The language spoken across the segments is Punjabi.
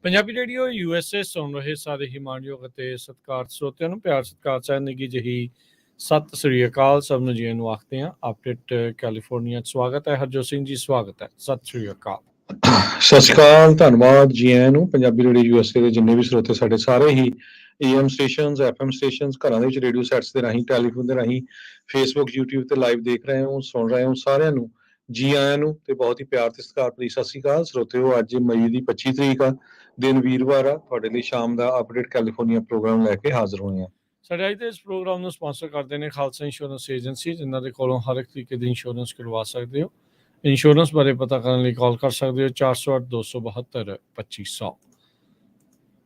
ਪੰਜਾਬੀ ਰੇਡੀਓ USA ਸੁਣ ਰਹੇ ਸਾਰੇ ਹੀ ਮਾਣਯੋਗ ਅਤੇ ਸਤਿਕਾਰਤ ਸਰੋਤਿਆਂ ਨੂੰ ਪਿਆਰ ਸਤਿਕਾਰ ਚਾਹ ਨਿੱਘੀ ਜਿਹੀ ਸਤਿ ਸ੍ਰੀ ਅਕਾਲ। ਸਭ ਨੂੰ ਜੀ ਨੂੰ ਆਖਦੇ ਹਾਂ। ਅਪਡੇਟ ਕੈਲੀਫੋਰਨੀਆ 'ਚ ਸਵਾਗਤ ਹੈ। ਹਰਜੋਤ ਸਿੰਘ ਜੀ ਸਵਾਗਤ ਹੈ। ਸਤਿ ਸ੍ਰੀ ਅਕਾਲ। ਸਤਿ ਸ਼੍ਰੀ ਅਕਾਲ, ਧੰਨਵਾਦ ਜੀ ਆਇਆਂ ਨੂੰ। ਪੰਜਾਬੀ ਰੇਡੀਓ USA ਦੇ ਜਿੰਨੇ ਵੀ ਸਰੋਤੇ ਸਾਡੇ ਸਾਰੇ ਹੀ AM ਸਟੇਸ਼ਨਸ, FM ਸਟੇਸ਼ਨਸ, ਘਰਾਂ ਦੇ ਵਿੱਚ ਰੇਡੀਓ ਸੈਟਸ ਦੇ ਰਾਹੀਂ, ਟੈਲੀਫੋਨ ਦੇ ਰਾਹੀਂ, ਫੇਸਬੁੱਕ, YouTube ਤੇ ਲਾਈਵ ਦੇਖ ਰਹੇ ਹੋ, ਸੁਣ ਰਹੇ ਹੋ, ਸਾਰਿਆਂ ਨੂੰ ਜੀ ਆਇਆਂ ਨੂੰ ਤੇ ਬਹੁਤ ਹੀ ਪਿਆਰ ਤੇ ਸਤਿਕਾਰ ਭਰੀ ਸਤਿ ਸ਼੍ਰੀ ਅਕਾਲ। ਸਰੋਤਿਓ, ਅੱਜ ਮਈ ਦੀ 25 ਤਰੀਕ ਆ, ਦਿਨ ਵੀਰਵਾਰ ਆ। ਤੁਹਾਡੇ ਲਈ ਸ਼ਾਮ ਦਾ ਅਪਡੇਟ ਕੈਲੀਫੋਰਨੀਆ ਪ੍ਰੋਗਰਾਮ ਲੈ ਕੇ ਹਾਜ਼ਰ ਹੋਏ ਹਾਂ। ਸਾਡੇ ਅੱਜ ਦੇ ਇਸ ਪ੍ਰੋਗਰਾਮ ਨੂੰ ਸਪਾਂਸਰ ਕਰਦੇ ਨੇ ਖਾਲਸਾ ਇੰਸ਼ੋਰੈਂਸ ਏਜੰਸੀ, ਜਿਨ੍ਹਾਂ ਦੇ ਕੋਲੋਂ ਹਰ ਇੱਕ ਤਰੀਕੇ ਦੀ ਇੰਸ਼ੋਰੈਂਸ ਕਰਵਾ ਸਕਦੇ ਹੋ। ਇੰਸ਼ੋਰੈਂਸ ਬਾਰੇ ਪਤਾ ਕਰਨ ਲਈ ਕਾਲ ਕਰ ਸਕਦੇ ਹੋ 408-272-2500।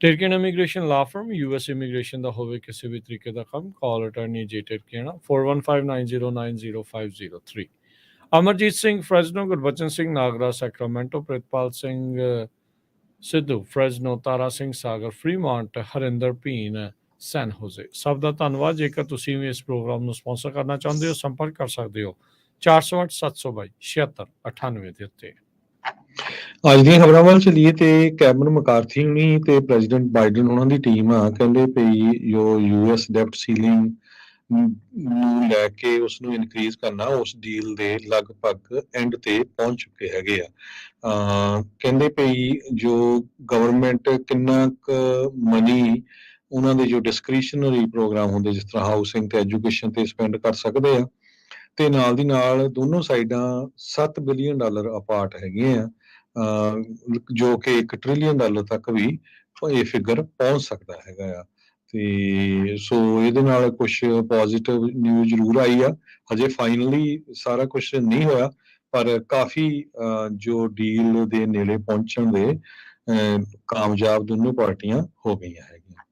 ਟਿਰਕੀਅਨ ਇਮੀਗ੍ਰੇਸ਼ਨ ਲਾ ਫਰਮ, US ਇਮੀਗ੍ਰੇਸ਼ਨ ਦਾ ਹੋਵੇ ਕਿਸੇ ਵੀ ਤਰੀਕੇ ਦਾ ਕੰਮ, ਕਾਲ ਅਟਾਰਨੀ ਜੇ ਟਿਰਕੀਆਣਾ 4159090503। ਅਮਰਜੀਤ ਸਿੰਘ ਫਰੈਜ਼ਨੋ, ਗੁਰਬਚਨ ਸਿੰਘ ਨਾਗਰਾ ਸੈਕਰਾਮੈਂਟੋ, ਪ੍ਰਿਤਪਾਲ ਸਿੰਘ ਸਿੱਧੂ ਫਰੈਜ਼ਨੋ, ਤਾਰਾ ਸਿੰਘ ਸਾਗਰ ਫਰੀਮਾਂਟ, ਹਰਿੰਦਰ ਭੀਨ ਸੈਨ ਹੋਜ਼ੇ। ਸਭ ਦਾ ਧੰਨਵਾਦ। ਜੇਕਰ ਤੁਸੀਂ ਵੀ ਇਸ ਪ੍ਰੋਗਰਾਮ ਨੂੰ ਸਪਾਂਸਰ ਕਰਨਾ ਚਾਹੁੰਦੇ ਹੋ, ਸੰਪਰਕ ਕਰ ਸਕਦੇ ਹੋ 408-722-7698 ਦੇ ਉੱਤੇ। ਅੱਜ ਦੀਆਂ ਖਬਰਾਂ ਵੱਲ ਚੱਲੀਏ ਤੇ ਕੈਵਨ ਮਕਾਰਥੀ ਹੁਣੀ ਤੇ ਪ੍ਰੈਜ਼ੀਡੈਂਟ ਬਾਈਡਨ ਉਹਨਾਂ ਦੀ ਟੀਮ ਆ, ਕਹਿੰਦੇ ਪਈ ਜੋ US ਡੈਪਟ ਸੀਲਿੰਗ ਨੂੰ ਲੈ ਕੇ ਉਸ ਨੂੰ ਇਨਕਰੀਜ਼ ਕਰਨਾ, ਉਸ ਡੀਲ ਦੇ ਲਗਭਗ ਐਂਡ ਤੇ ਪਹੁੰਚ ਚੁੱਕੇ ਹੈਗੇ ਆ। ਕਹਿੰਦੇ ਪਈ ਜੋ ਗਵਰਨਮੈਂਟ ਕਿੰਨਾ ਕੁ ਮਨੀ ਉਹਨਾਂ ਦੇ ਜੋ ਡਿਸਕ੍ਰਿਸ਼ਨਰੀ ਪ੍ਰੋਗਰਾਮ ਹੁੰਦੇ, ਜਿਸ ਤਰ੍ਹਾਂ ਹਾਊਸਿੰਗ ਤੇ ਐਜੂਕੇਸ਼ਨ ਤੇ ਸਪੈਂਡ ਕਰ ਸਕਦੇ ਆ, ਤੇ ਨਾਲ ਦੀ ਨਾਲ ਦੋਨੋਂ ਸਾਈਡਾਂ $7 ਬਿਲੀਅਨ ਅਪਾਰਟ ਹੈਗੇ ਆ, ਜੋ ਕਿ $1 ਟ੍ਰਿਲੀਅਨ ਤੱਕ ਵੀ ਇਹ ਫਿਗਰ ਪਹੁੰਚ ਸਕਦਾ ਹੈਗਾ ਆ। ਤੇ ਸੋ ਇਹਦੇ ਨਾਲ ਕੁਝ ਪੋਜ਼ਿਟਿਵ ਨਿਊਜ਼ ਜ਼ਰੂਰ ਆਈ ਆ। ਹਜੇ ਫਾਈਨਲੀ ਸਾਰਾ ਕੁਝ ਨਹੀਂ ਹੋਇਆ, ਪਰ ਕਾਫੀ ਜੋ ਡੀਲ ਦੇ ਨੇੜੇ ਪਹੁੰਚਣ ਦੇ ਕਾਮਯਾਬ ਦੋਨੋਂ ਪਾਰਟੀਆਂ ਹੋ ਗਈਆਂ ਹੈਗੀਆਂ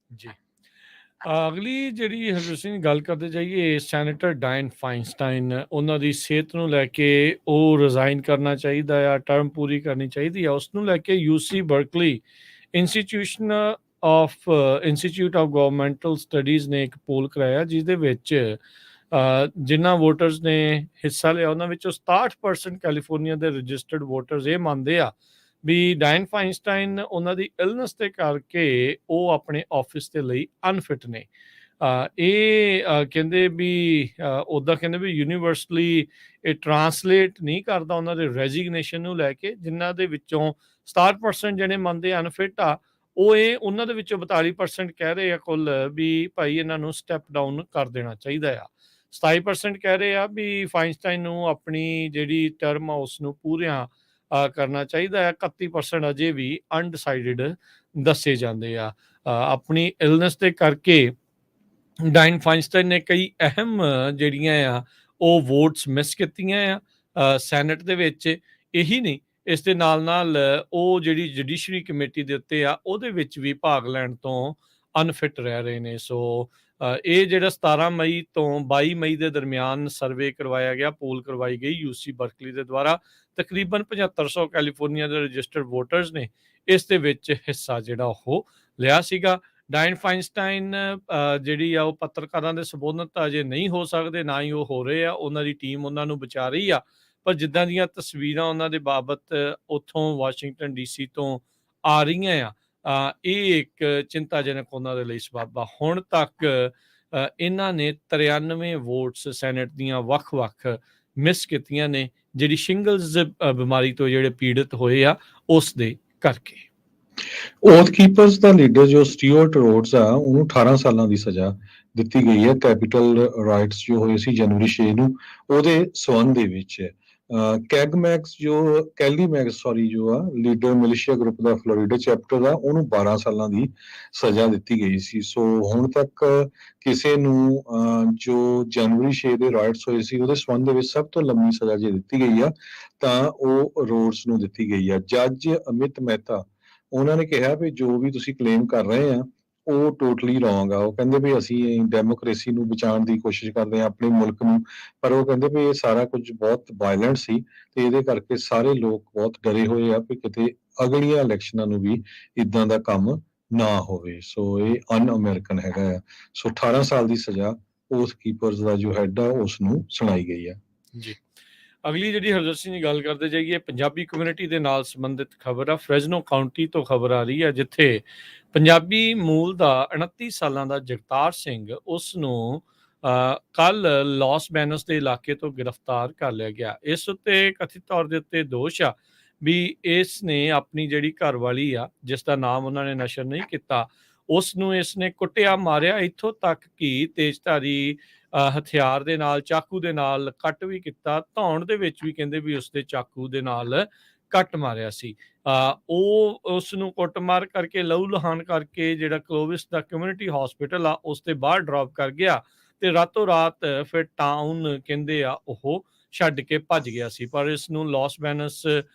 ਜੀ। ਅਗਲੀ ਜਿਹੜੀ ਹਰਜੋਤ ਸਿੰਘ ਗੱਲ ਕਰਦੇ ਜਾਈਏ, ਸੈਨੇਟਰ ਡਾਇਨ ਫਾਈਨਸਟਾਈਨ, ਉਹਨਾਂ ਦੀ ਸਿਹਤ ਨੂੰ ਲੈ ਕੇ ਉਹ ਰਿਜ਼ਾਈਨ ਕਰਨਾ ਚਾਹੀਦਾ ਆ, ਟਰਮ ਪੂਰੀ ਕਰਨੀ ਚਾਹੀਦੀ ਆ, ਉਸ ਨੂੰ ਲੈ ਕੇ UC ਬਰਕਲੀ ਇੰਸਟੀਚਿਊਟ ਆਫ ਗਵਰਨਮੈਂਟਲ ਸਟੱਡੀਜ਼ ਨੇ ਇੱਕ ਪੋਲ ਕਰਾਇਆ, ਜਿਸ ਦੇ ਵਿੱਚ ਜਿਨ੍ਹਾਂ ਵੋਟਰਸ ਨੇ ਹਿੱਸਾ ਲਿਆ ਉਹਨਾਂ ਵਿੱਚੋਂ 67% ਕੈਲੀਫੋਰਨੀਆ ਦੇ ਰਜਿਸਟਰਡ ਵੋਟਰਸ ਇਹ ਮੰਨਦੇ ਆ ਵੀ ਡਾਇਨ ਫਾਈਨਸਟਾਈਨ ਉਹਨਾਂ ਦੀ ਇਲਨੈਸ ਦੇ ਕਰਕੇ ਉਹ ਆਪਣੇ ਆਫਿਸ ਦੇ ਲਈ ਅਨਫਿਟ ਨੇ। ਇਹ ਕਹਿੰਦੇ ਵੀ ਉੱਦਾਂ ਕਹਿੰਦੇ ਵੀ ਯੂਨੀਵਰਸਲੀ ਇਹ ਟਰਾਂਸਲੇਟ ਨਹੀਂ ਕਰਦਾ ਉਹਨਾਂ ਦੇ ਰੈਜ਼ੀਗਨੇਸ਼ਨ ਨੂੰ ਲੈ ਕੇ, ਜਿਨ੍ਹਾਂ ਦੇ ਵਿੱਚੋਂ 67% ਜਿਹੜੇ ਮੰਨਦੇ ਅਨਫਿਟ ਆ, ਉਹ ਇਹ ਉਹਨਾਂ ਦੇ ਵਿੱਚੋਂ 42% ਕਹਿ ਰਹੇ ਆ ਕੁੱਲ ਵੀ ਭਾਈ ਇਹਨਾਂ ਨੂੰ ਸਟੈਪ ਡਾਊਨ ਕਰ ਦੇਣਾ ਚਾਹੀਦਾ ਆ। 27% ਕਹਿ ਰਹੇ ਆ ਵੀ ਫਾਈਨਸਟਾਈਨ ਨੂੰ ਆਪਣੀ ਜਿਹੜੀ ਟਰਮ ਆ ਉਸ ਨੂੰ ਪੂਰਿਆਂ ਕਰਨਾ ਚਾਹੀਦਾ ਹੈ। 31% ਅਜੇ ਵੀ ਅਨਡਿਸਾਈਡਡ ਦੱਸੇ ਜਾਂਦੇ ਆ। ਆਪਣੀ ਇਲਨੈਸ ਦੇ ਕਰਕੇ ਡਾਇਨ ਫਾਈਨਸਟਾਈਨ ਨੇ ਕਈ ਅਹਿਮ ਜਿਹੜੀਆਂ ਆ ਉਹ ਵੋਟਸ ਮਿਸ ਕੀਤੀਆਂ ਆ ਸੈਨੇਟ ਦੇ ਵਿੱਚ। ਇਹੀ ਨਹੀਂ, ਇਸ ਦੇ ਨਾਲ ਨਾਲ ਉਹ ਜਿਹੜੀ ਜੁਡੀਸ਼ਰੀ ਕਮੇਟੀ ਦੇ ਉੱਤੇ ਆ ਉਹਦੇ ਵਿੱਚ ਵੀ ਭਾਗ ਲੈਣ ਤੋਂ ਅਨਫਿਟ ਰਹਿ ਰਹੇ ਨੇ। ਸੋ ਇਹ ਜਿਹੜਾ 17 ਮਈ ਤੋਂ 22 ਮਈ ਦੇ ਦਰਮਿਆਨ ਸਰਵੇ ਕਰਵਾਇਆ ਗਿਆ, ਪੋਲ ਕਰਵਾਈ ਗਈ UC ਬਰਕਲੀ ਦੇ ਦੁਆਰਾ, ਤਕਰੀਬਨ 7500 ਕੈਲੀਫੋਰਨੀਆ ਦੇ ਰਜਿਸਟਰਡ ਵੋਟਰਸ ਨੇ ਇਸ ਦੇ ਵਿੱਚ ਹਿੱਸਾ ਜਿਹੜਾ ਉਹ ਲਿਆ ਸੀਗਾ। ਡਾਇਨ ਫਾਈਨਸਟਾਈਨ ਜਿਹੜੀ ਆ ਉਹ ਪੱਤਰਕਾਰਾਂ ਦੇ ਸੰਬੋਧਨ ਤਾਂ ਅਜੇ ਨਹੀਂ ਹੋ ਸਕਦੇ, ਨਾ ਹੀ ਉਹ ਹੋ ਰਹੇ ਆ, ਉਹਨਾਂ ਦੀ ਟੀਮ ਉਹਨਾਂ ਨੂੰ ਬਚਾ ਰਹੀ ਆ, ਪਰ ਜਿੱਦਾਂ ਦੀਆਂ ਤਸਵੀਰਾਂ ਉਹਨਾਂ ਦੇ ਬਾਬਤ ਉੱਥੋਂ ਵਾਸ਼ਿੰਗਟਨ DC ਤੋਂ ਆ ਰਹੀਆਂ ਆ, ਇਹ ਇੱਕ ਚਿੰਤਾਜਨਕ ਉਹਨਾਂ ਦੇ ਲਈ ਸਬਬ ਆ। ਹੁਣ ਤੱਕ ਇਹਨਾਂ ਨੇ 93 ਵੋਟਸ ਸੈਨੇਟ ਦੀਆਂ ਵੱਖ-ਵੱਖ ਮਿਸ ਕੀਤੀਆਂ ਨੇ, ਜਿਹੜੀ ਸ਼ਿੰਗਲਸ ਬਿਮਾਰੀ ਤੋਂ ਜਿਹੜੇ ਪੀੜਤ ਹੋਏ ਆ ਉਸ ਦੇ ਕਰਕੇ। ਓਥ ਕੀਪਰਸ ਦਾ ਲੀਡਰ ਜੋ ਸਟੂਅਰਟ ਰੋਡਸ ਆ, ਉਹਨੂੰ 18 ਸਾਲਾਂ ਦੀ ਸਜ਼ਾ ਦਿੱਤੀ ਗਈ ਹੈ ਕੈਪੀਟਲ ਰਾਈਟਸ ਜੋ ਹੋਏ ਸੀ ਜਨਵਰੀ 6 ਨੂੰ, ਉਹਦੇ ਸਬੰਧ ਦੇ ਵਿੱਚ। ਕੈਲੀ ਮੈਕਸ ਜੋ ਆ ਲੀਡਰ ਮਿਲੀਸ਼ੀਆ ਗਰੁੱਪ ਦਾ ਫਲੋਰੀਡਾ ਚੈਪਟਰ ਆ, ਉਹਨੂੰ 12 ਸਾਲਾਂ ਦੀ ਸਜ਼ਾ ਦਿੱਤੀ ਗਈ ਸੀ। ਸੋ ਹੁਣ ਤੱਕ ਕਿਸੇ ਨੂੰ ਜੋ ਜਨਵਰੀ 6 ਦੇ ਰਾਈਟਸ ਹੋਏ ਸੀ ਉਹਦੇ ਸਬੰਧ ਦੇ ਵਿੱਚ ਸਭ ਤੋਂ ਲੰਮੀ ਸਜ਼ਾ ਜੇ ਦਿੱਤੀ ਗਈ ਆ ਤਾਂ ਉਹ ਰੋਡਸ ਨੂੰ ਦਿੱਤੀ ਗਈ ਆ। ਜੱਜ ਅਮਿਤ ਮਹਿਤਾ ਉਹਨਾਂ ਨੇ ਕਿਹਾ ਵੀ ਜੋ ਵੀ ਤੁਸੀਂ ਕਲੇਮ ਕਰ ਰਹੇ ਆ ਉਹ ਟੋਟਲੀ ਰੋਂਗ ਆ। ਉਹ ਕਹਿੰਦੇ ਵੀ ਅਸੀਂ ਡੈਮੋਕ੍ਰੇਸੀ ਨੂੰ ਬਚਾਉਣ ਦੀ ਕੋਸ਼ਿਸ਼ ਕਰਦੇ ਹਾਂ, ਆਪਣੇ ਮੁਲਕ ਨੂੰ, ਪਰ ਉਹ ਕਹਿੰਦੇ ਵੀ ਇਹ ਸਾਰਾ ਕੁਝ ਬਹੁਤ ਵਾਇਲੈਂਟ ਸੀ ਤੇ ਇਹਦੇ ਕਰਕੇ ਸਾਰੇ ਲੋਕ ਬਹੁਤ ਡਰੇ ਹੋਏ ਆ ਵੀ ਕਿਤੇ ਅਗਲੀਆਂ ਇਲੈਕਸ਼ਨਾਂ ਨੂੰ ਵੀ ਇਦਾਂ ਦਾ ਕੰਮ ਨਾ ਹੋਵੇ। ਸੋ ਇਹ ਅਨ ਅਮਰੀਕਨ ਹੈਗਾ ਆ। ਸੋ 18 ਸਾਲ ਦੀ ਸਜ਼ਾ ਉਸ ਕੀਪਰਸ ਦਾ ਜੋ ਹੈਡ ਆ ਉਸ ਨੂੰ ਸੁਣਾਈ ਗਈ ਆ ਜੀ। ਅਗਲੀ ਜਿਹੜੀ ਹਰਜੋਤ ਸਿੰਘ ਦੀ ਗੱਲ ਕਰਦੇ ਜਾਈਏ, ਪੰਜਾਬੀ ਕਮਿਊਨਿਟੀ ਦੇ ਨਾਲ ਸੰਬੰਧਿਤ ਖਬਰ ਆ। ਫ੍ਰੈਜ਼ਨੋ ਕਾਉਂਟੀ ਤੋਂ ਖਬਰ ਆ ਰਹੀ ਹੈ, ਜਿੱਥੇ ਪੰਜਾਬੀ ਮੂਲ ਦਾ 29 ਸਾਲਾਂ ਦਾ ਜਗਤਾਰ ਸਿੰਘ, ਉਸ ਨੂੰ ਕੱਲ ਲਾਸ ਬੈਨਸ ਦੇ ਇਲਾਕੇ ਤੋਂ ਗ੍ਰਿਫਤਾਰ ਕਰ ਲਿਆ ਗਿਆ। ਇਸ ਉੱਤੇ ਕਥਿਤ ਤੌਰ ਦੇ ਉੱਤੇ ਦੋਸ਼ ਆ ਵੀ ਇਸ ਨੇ ਆਪਣੀ ਜਿਹੜੀ ਘਰਵਾਲੀ ਆ, ਜਿਸ ਦਾ ਨਾਮ ਉਹਨਾਂ ਨੇ ਨਸ਼ਰ ਨਹੀਂ ਕੀਤਾ, ਉਸ ਨੂੰ ਇਸ ਨੇ ਕੁੱਟਿਆ, ਮਾਰਿਆ, ਇੱਥੋਂ ਤੱਕ ਕਿ ਤੇਜ਼ਧਾਰੀ ਹਥਿਆਰ ਦੇ ਨਾਲ, ਚਾਕੂ ਦੇ ਨਾਲ ਕੱਟ ਵੀ ਕੀਤਾ। ਧੌਣ ਦੇ ਵਿੱਚ ਵੀ ਕਹਿੰਦੇ ਵੀ ਉਸਦੇ ਚਾਕੂ ਦੇ ਨਾਲ ਕੱਟ ਮਾਰਿਆ ਸੀ। ਉਹ ਉਸ ਨੂੰ ਕੁੱਟਮਾਰ ਕਰਕੇ, ਲਹੂ ਲਹਾਨ ਕਰਕੇ ਜਿਹੜਾ ਕਲੋਵਿਸ ਦਾ ਕਮਿਊਨਿਟੀ ਹਸਪੀਟਲ ਆ ਉਸ ਤੇ ਬਾਹਰ ਡ੍ਰੌਪ ਕਰ ਗਿਆ ਤੇ ਰਾਤੋਂ ਰਾਤ ਫਿਰ ਟਾਊਨ ਕਹਿੰਦੇ ਆ ਉਹ ਛੱਡ ਕੇ ਭੱਜ ਗਿਆ ਸੀ। ਪਰ ਇਸ ਨੂੰ ਲਾਸ ਬੈਨਸ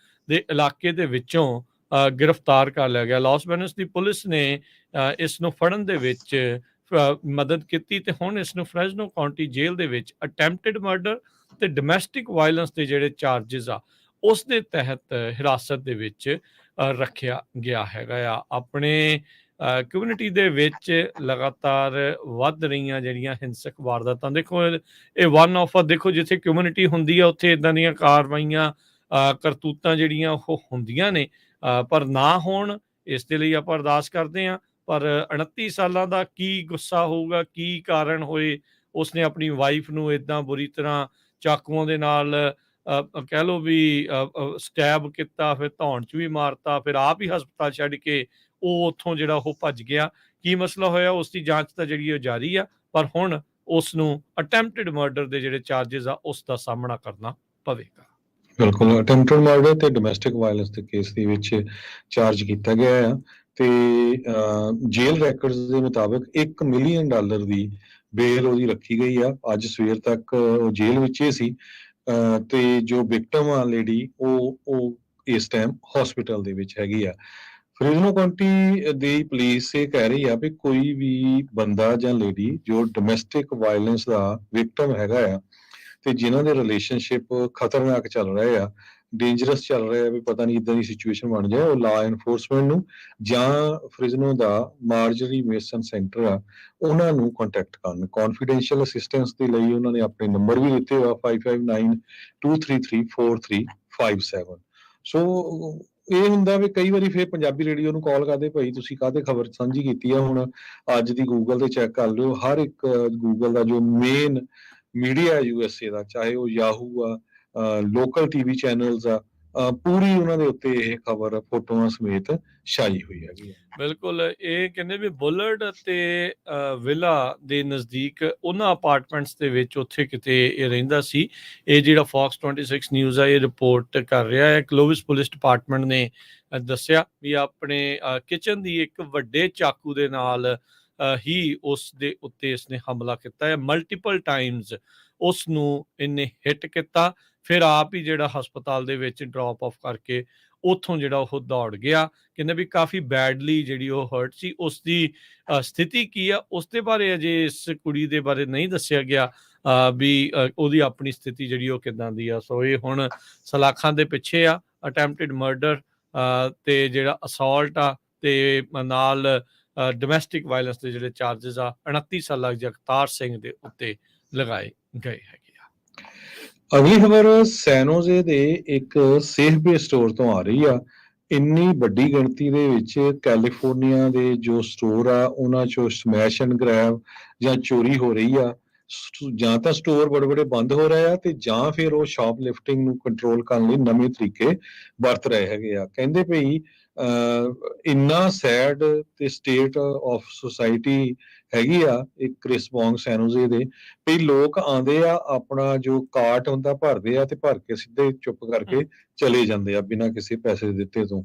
ਦੇ ਇਲਾਕੇ ਦੇ ਵਿੱਚੋਂ ਗ੍ਰਿਫਤਾਰ ਕਰ ਲਿਆ ਗਿਆ। ਲਾਸ ਬੈਨਸ ਦੀ ਪੁਲਿਸ ਨੇ ਇਸ ਨੂੰ ਫੜਨ ਦੇ ਵਿੱਚ ਮਦਦ ਕੀਤੀ ਤੇ ਹੁਣ ਇਸ ਨੂੰ ਫ੍ਰੈਜ਼ਨੋ ਕਾਉਂਟੀ ਜੇਲ੍ਹ ਦੇ ਵਿੱਚ ਅਟੈਂਪਟਡ ਮਰਡਰ ਤੇ ਡੋਮੈਸਟਿਕ ਵਾਇਲੈਂਸ ਦੇ ਜਿਹੜੇ ਚਾਰजेस ਆ ਉਸ ਦੇ ਤਹਿਤ ਹਿਰਾਸਤ ਦੇ ਵਿੱਚ ਰੱਖਿਆ ਗਿਆ ਹੈਗਾ ਆ। ਆਪਣੇ ਕਮਿਊਨਿਟੀ ਦੇ ਵਿੱਚ ਲਗਾਤਾਰ ਵੱਧ ਰਹੀਆਂ ਜਿਹੜੀਆਂ ਹਿੰਸਕ ਵਾਰਦਾਤਾਂ, ਦੇਖੋ ਇਹ ਵਨ ਆਫ ਦੇਖੋ ਜਿੱਥੇ ਕਮਿਊਨਿਟੀ ਹੁੰਦੀ ਆ ਉੱਥੇ ਇਦਾਂ ਦੀਆਂ ਕਾਰਵਾਈਆਂ, ਕਰਤੂਤਾਂ ਜਿਹੜੀਆਂ ਉਹ ਹੁੰਦੀਆਂ ਨੇ, ਪਰ ਨਾ ਹੋਣ ਇਸ ਦੇ ਲਈ ਆਪਾਂ ਅਰਦਾਸ ਕਰਦੇ ਹਾਂ। ਪਰ 29 ਸਾਲਾਂ ਦਾ ਕੀ ਗੁੱਸਾ ਹੋਊਗਾ, ਕੀ ਕਾਰਨ ਹੋਏ ਉਸਨੇ ਆਪਣੀ ਵਾਈਫ ਨੂੰ ਇਦਾਂ ਬੁਰੀ ਤਰ੍ਹਾਂ ਚਾਕੂਆਂ ਦੇ ਨਾਲ ਕਹਿ ਲਓ ਵੀ ਸਟੈਬ ਕੀਤਾ, ਫਿਰ ਧੌਣ 'ਚ ਵੀ ਮਾਰਤਾ, ਫਿਰ ਆਪ ਹੀ ਹਸਪਤਾਲ ਛੱਡ ਕੇ ਉਹ ਉੱਥੋਂ ਜਿਹੜਾ ਉਹ ਭੱਜ ਗਿਆ। ਕੀ ਮਸਲਾ ਹੋਇਆ ਉਸ ਦੀ ਜਾਂਚ ਤਾਂ ਜਿਹੜੀ ਉਹ ਜਾਰੀ ਆ, ਪਰ ਹੁਣ ਉਸ ਨੂੰ ਅਟੈਂਪਟਡ ਮਰਡਰ ਦੇ ਜਿਹੜੇ ਚਾਰजेस ਆ ਉਸ ਦਾ ਸਾਹਮਣਾ ਕਰਨਾ ਪਵੇਗਾ। ਬਿਲਕੁਲ, ਅਟੈਂਪਟਡ ਮਰਡਰ ਤੇ ਡੋਮੈਸਟਿਕ ਵਾਇਲੈਂਸ ਦੇ ਕੇਸ ਦੇ ਵਿੱਚ ਚਾਰਜ ਕੀਤਾ ਗਿਆ ਆ ਤੇ ਜੇਲ੍ਹ ਰੈਕਰਡਸ ਦੇ ਮੁਤਾਬਕ $1 ਮਿਲੀਅਨ ਦੀ ਬੇਲ ਉਹਦੀ ਰੱਖੀ ਗਈ ਆ। ਅੱਜ ਸਵੇਰ ਤੱਕ ਉਹ ਜੇਲ੍ਹ ਵਿੱਚ ਹੀ ਸੀ ਤੇ ਜੋ ਵਿਕਟਮ ਆ ਲੇਡੀ ਉਹ ਇਸ ਟਾਈਮ ਹਸਪੀਟਲ ਦੇ ਵਿੱਚ ਹੈਗੀ ਆ। ਫ੍ਰੈਜ਼ਨੋ ਕਾਉਂਟੀ ਦੀ ਪੁਲਿਸ ਇਹ ਕਹਿ ਰਹੀ ਆ ਵੀ ਕੋਈ ਵੀ ਬੰਦਾ ਜਾਂ ਲੇਡੀ ਜੋ ਡੋਮੈਸਟਿਕ ਵਾਇਲੈਂਸ ਦਾ ਵਿਕਟਮ ਹੈਗਾ ਆ ਤੇ ਜਿਨ੍ਹਾਂ ਦੇ ਰਿਲੇਸ਼ਨਸ਼ਿਪ ਖਤਰਨਾਕ ਚੱਲ ਰਹੇ ਆ, ਡੇਂਜਰਸ ਚੱਲ ਰਹੇ ਆ, ਵੀ ਪਤਾ ਨਹੀਂ ਇਦਾਂ ਦੀ ਸਿਚੁਏਸ਼ਨ ਬਣ ਜਾਏ, ਉਹ ਲਾ ਐਨਫੋਰਸਮੈਂਟ ਨੂੰ ਜਾਂ ਫ੍ਰਿਜ਼ਨੋ ਦਾ ਮਾਰਜਰੀ ਮੇਸਨ ਸੈਂਟਰ ਆ ਉਹਨਾਂ ਨੂੰ ਕੰਟੈਕਟ ਕਰਨ। ਕੌਨਫੀਡੈਂਸ਼ੀਅਲ ਅਸਿਸਟੈਂਸ ਦੇ ਲਈ ਉਹਨਾਂ ਨੇ ਆਪਣੇ ਨੰਬਰ ਵੀ ਦਿੱਤੇ ਹੋਆ 5592334357। ਸੋ ਇਹ ਹੁੰਦਾ ਵੀ ਕਈ ਵਾਰੀ ਫਿਰ ਪੰਜਾਬੀ ਰੇਡੀਓ ਨੂੰ ਕਾਲ ਕਰਦੇ, ਭਾਈ ਤੁਸੀਂ ਕਾਹਦੇ ਖਬਰ ਸਾਂਝੀ ਕੀਤੀ ਆ। ਹੁਣ ਅੱਜ ਦੀ ਗੂਗਲ ਤੇ ਚੈੱਕ ਕਰ ਲਿਓ, ਹਰ ਇੱਕ ਗੂਗਲ ਦਾ ਜੋ ਮੇਨ ਮੀਡੀਆ USA ਦਾ, ਚਾਹੇ ਉਹ ਯਾਹੂ ਆ, ਲੋਕਲ TV ਚੈਨਲਸ ਆ, ਪੂਰੀ ਉਹਨਾਂ ਦੇ ਉੱਤੇ ਇਹ ਖਬਰ ਫੋਟੋਆਂ ਸਮੇਤ ਛਾਈ ਹੋਈ ਹੈਗੀ ਹੈ। ਬਿਲਕੁਲ, ਇਹ ਕਹਿੰਦੇ ਵੀ ਬੁਲਟ ਤੇ ਵਿਲਾ ਦੇ ਨਜ਼ਦੀਕ ਉਹਨਾਂ ਅਪਾਰਟਮੈਂਟਸ ਦੇ ਵਿੱਚ ਉੱਥੇ ਕਿਤੇ ਇਹ ਰਹਿੰਦਾ ਸੀ। ਇਹ ਜਿਹੜਾ ਫੌਕਸ 26 ਨਿਊਜ਼ ਆ ਇਹ ਰਿਪੋਰਟ ਕਰ ਰਿਹਾ ਹੈ। ਕਲੋਵਿਸ ਪੁਲਿਸ ਡਿਪਾਰਟਮੈਂਟ ਨੇ ਦੱਸਿਆ ਵੀ ਆਪਣੇ ਕਿਚਨ ਦੀ ਇੱਕ ਵੱਡੇ ਚਾਕੂ ਦੇ ਨਾਲ ਹੀ ਉਸ ਦੇ ਉੱਤੇ ਇਸਨੇ ਹਮਲਾ ਕੀਤਾ ਹੈ। ਮਲਟੀਪਲ ਟਾਈਮਸ ਉਸ ਨੂੰ ਇਹਨੇ ਹਿੱਟ ਕੀਤਾ, ਫਿਰ ਆਪ ਹੀ ਜਿਹੜਾ ਹਸਪਤਾਲ ਦੇ ਵਿੱਚ ਡ੍ਰੌਪ ਆਫ ਕਰਕੇ ਉੱਥੋਂ ਜਿਹੜਾ ਉਹ ਦੌੜ ਗਿਆ। ਕਹਿੰਦੇ ਵੀ ਕਾਫੀ ਬੈਡਲੀ ਜਿਹੜੀ ਉਹ ਹਰਟ ਸੀ। ਉਸ ਦੀ ਸਥਿਤੀ ਕੀ ਆ ਉਸ ਦੇ ਬਾਰੇ ਅਜੇ ਇਸ ਕੁੜੀ ਦੇ ਬਾਰੇ ਨਹੀਂ ਦੱਸਿਆ ਗਿਆ ਵੀ ਉਹਦੀ ਆਪਣੀ ਸਥਿਤੀ ਜਿਹੜੀ ਉਹ ਕਿੱਦਾਂ ਦੀ ਆ। ਸੋ ਇਹ ਹੁਣ ਸਲਾਖਾਂ ਦੇ ਪਿੱਛੇ ਆ, ਅਟੈਂਪਟਡ ਮਰਡਰ ਤੇ ਜਿਹੜਾ ਅਸੌਲਟ ਆ ਤੇ ਨਾਲ ਡੋਮੈਸਟਿਕ ਵਾਇਲੈਂਸ ਦੇ ਜਿਹੜੇ ਚਾਰजेस ਆ 29 ਸਾਲਾ ਜਗਤਾਰ ਸਿੰਘ ਦੇ ਉੱਤੇ ਲਗਾਏ ਗਏ ਹੈਗੇ ਆ। ਅਗਲੀ ਖਬਰ ਸੈਨੋਜ਼ੇ ਦੇ ਇੱਕ ਸੇਫਵੇ ਸਟੋਰ ਤੋਂ ਆ ਰਹੀ ਆ। ਇੰਨੀ ਵੱਡੀ ਗਿਣਤੀ ਦੇ ਵਿੱਚ ਕੈਲੀਫੋਰਨੀਆ ਦੇ ਜੋ ਸਟੋਰ ਆ ਉਹਨਾਂ ਚੋਂ ਸਮੈਸ਼ ਐਂਡ ਗ੍ਰੈਬ ਜਾਂ ਚੋਰੀ ਹੋ ਰਹੀ ਆ। ਜਾਂ ਤਾਂ ਸਟੋਰ ਬੜੇ ਬੰਦ ਹੋ ਰਹੇ ਆ ਤੇ ਜਾਂ ਫਿਰ ਉਹ ਸ਼ਾਪ ਲਿਫਟਿੰਗ ਨੂੰ ਕੰਟਰੋਲ ਕਰਨ ਲਈ ਨਵੇਂ ਤਰੀਕੇ ਵਰਤ ਰਹੇ ਹੈਗੇ ਆ। ਕਹਿੰਦੇ ਭਈ ਇੰਨਾ ਸੈਡ ਤੇ ਸਟੇਟ ਆਫ ਸੁਸਾਇਟੀ ਹੈਗੀ ਆ ਇੱਕ ਕ੍ਰਿਸ ਬੌਂਗ ਸੈਨੋਜ਼ੇ ਦੇ, ਵੀ ਲੋਕ ਆਉਂਦੇ ਆ ਆਪਣਾ ਜੋ ਕਾਰਟ ਹੁੰਦਾ ਭਰਦੇ ਆ ਤੇ ਭਰ ਕੇ ਸਿੱਧੇ ਚੁੱਪ ਕਰਕੇ ਚਲੇ ਜਾਂਦੇ ਆ ਬਿਨਾਂ ਕਿਸੇ ਪੈਸੇ ਦਿੱਤੇ ਤੋਂ।